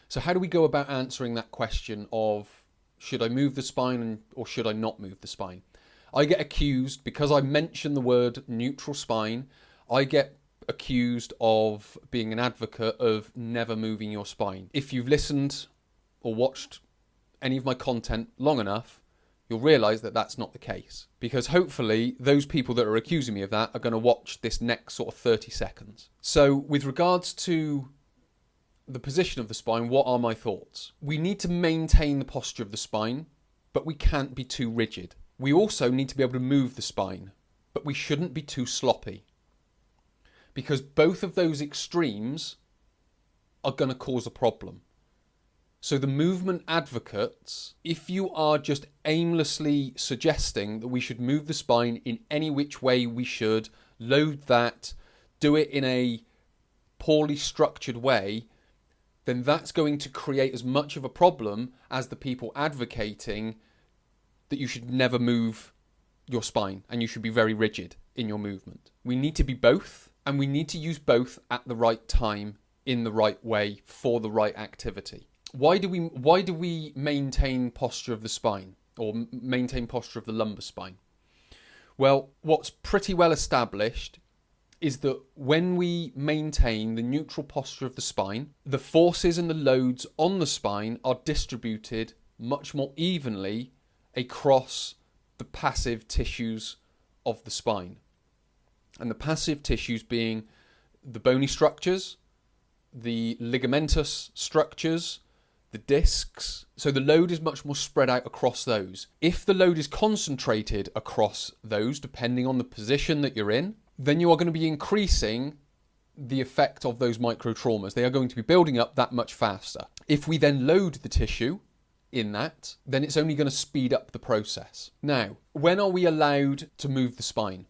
So how do we go about answering that question of should I move the spine or should I not move the spine? I get accused, because I mention the word neutral spine, I get accused of being an advocate of never moving your spine. If you've listened or watched any of my content long enough, you'll realise that that's not the case. Because hopefully those people that are accusing me of that are going to watch this next sort of 30 seconds. So with regards to the position of the spine, what are my thoughts? We need to maintain the posture of the spine, but we can't be too rigid. We also need to be able to move the spine, but we shouldn't be too sloppy. Because both of those extremes are going to cause a problem. So the movement advocates, if you are just aimlessly suggesting that we should move the spine in any which way we should, load that, do it in a poorly structured way, then that's going to create as much of a problem as the people advocating that you should never move your spine and you should be very rigid in your movement. We need to be both, and we need to use both at the right time, in the right way, for the right activity. Why do we maintain posture of the spine, or maintain posture of the lumbar spine? Well, what's pretty well established is that when we maintain the neutral posture of the spine, the forces and the loads on the spine are distributed much more evenly across the passive tissues of the spine. And the passive tissues being the bony structures, the ligamentous structures, the discs. So the load is much more spread out across those. If the load is concentrated across those, depending on the position that you're in, then you are going to be increasing the effect of those microtraumas. They are going to be building up that much faster. If we then load the tissue in that, then it's only going to speed up the process. Now, when are we allowed to move the spine?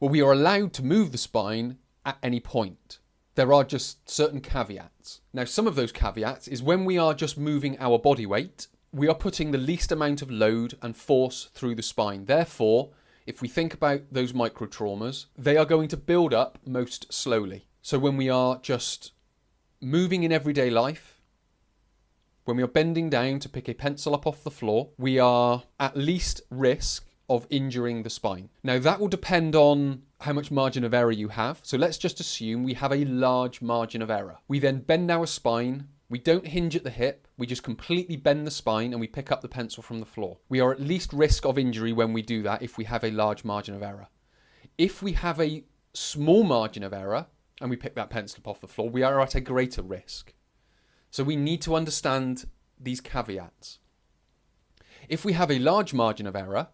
Well, we are allowed to move the spine at any point. There are just certain caveats. Now, some of those caveats is when we are just moving our body weight, we are putting the least amount of load and force through the spine. Therefore, if we think about those microtraumas, they are going to build up most slowly. So when we are just moving in everyday life, when we are bending down to pick a pencil up off the floor, we are at least risk of injuring the spine. Now that will depend on how much margin of error you have. So let's just assume we have a large margin of error. We then bend our spine. We don't hinge at the hip. We just completely bend the spine and we pick up the pencil from the floor. We are at least risk of injury when we do that if we have a large margin of error. If we have a small margin of error and we pick that pencil up off the floor, we are at a greater risk. So we need to understand these caveats. If we have a large margin of error,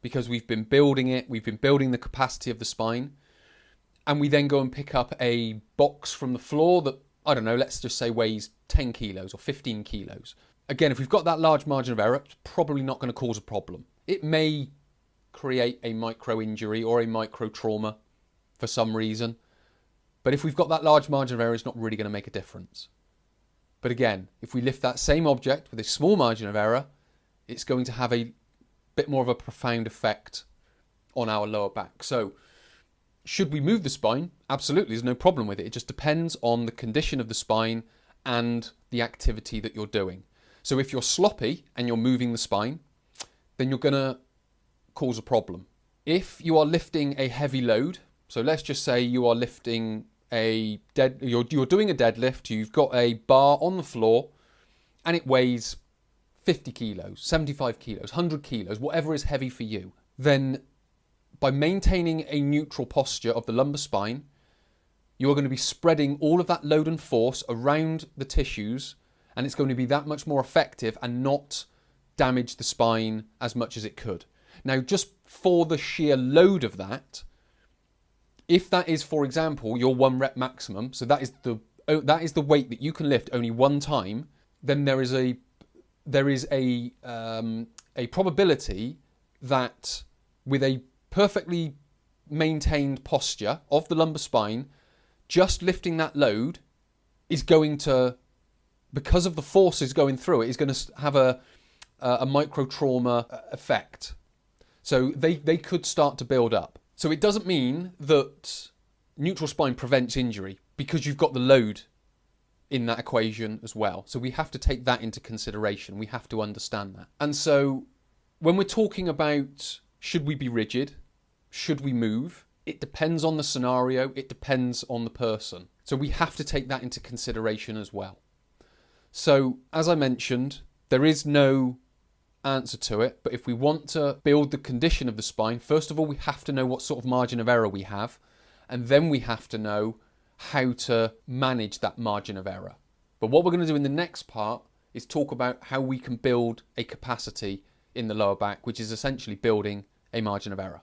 because we've been building it, we've been building the capacity of the spine, and we then go and pick up a box from the floor that, I don't know, let's just say weighs 10 kilos or 15 kilos. Again, if we've got that large margin of error, it's probably not going to cause a problem. It may create a micro injury or a micro trauma for some reason, but if we've got that large margin of error, it's not really going to make a difference. But again, if we lift that same object with a small margin of error, it's going to have a bit more of a profound effect on our lower back. So should we move the spine? Absolutely, there's no problem with it. It just depends on the condition of the spine and the activity that you're doing. So if you're sloppy and you're moving the spine, then you're going to cause a problem. If you are lifting a heavy load, so let's just say you are lifting you're doing a deadlift, you've got a bar on the floor and it weighs 50 kilos, 75 kilos, 100 kilos, whatever is heavy for you, then by maintaining a neutral posture of the lumbar spine, you are going to be spreading all of that load and force around the tissues, and it's going to be that much more effective and not damage the spine as much as it could. Now, just for the sheer load of that, if that is, for example, your 1 rep maximum, so that is the weight that you can lift only one time, then there is a probability that with a perfectly maintained posture of the lumbar spine, just lifting that load is going to, because of the forces going through it, is going to have a micro trauma effect. So they could start to build up. So it doesn't mean that neutral spine prevents injury because you've got the load in that equation as well. So we have to take that into consideration. We have to understand that. And so when we're talking about should we be rigid, should we move, it depends on the scenario, it depends on the person. So we have to take that into consideration as well. So as I mentioned, there is no answer to it, but if we want to build the condition of the spine, first of all, we have to know what sort of margin of error we have, and then we have to know how to manage that margin of error. But what we're going to do in the next part is talk about how we can build a capacity in the lower back, which is essentially building a margin of error.